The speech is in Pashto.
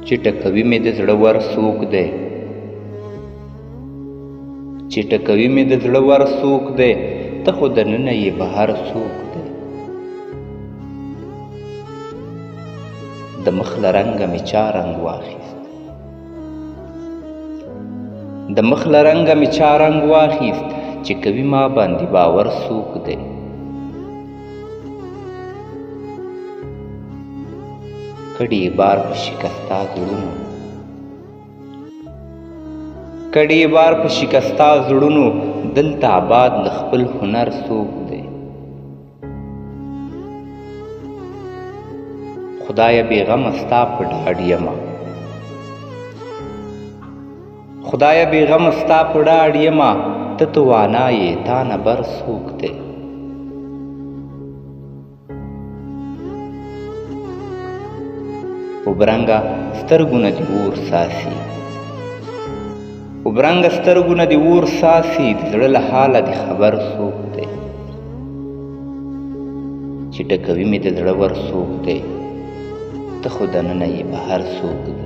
چې ټکوي مې د زړه ور څوک دی، چې ټکوي مې د زړه ور څوک دی، ته خو دننه یې بهر څوک دی. د مخ له رنګه مې چا رنګ واخیست، د مخ له رنګه مې چا رنګ واخیست، چې کوي ما باندې باور څوک دی. کډې بار په شکستا زړونو، کډې بار په شکستا زړونو، دلته آباد له خپل هنر څوک دی. خدایه بېغمه ستا په ډاډ یمه، خدایه بېغمه ستا په ډاډ یمه، ته توانا یې تا نه بر څوک دی. وبرنګه سترګونه دې اور ساسي، وبرنګه سترګونه دې اور ساسي، د زړه له حاله دې خبر څوک دی. چې ټکوي مې د زړه ور څوک دی، ته خو دننه یې بهر څوک دی.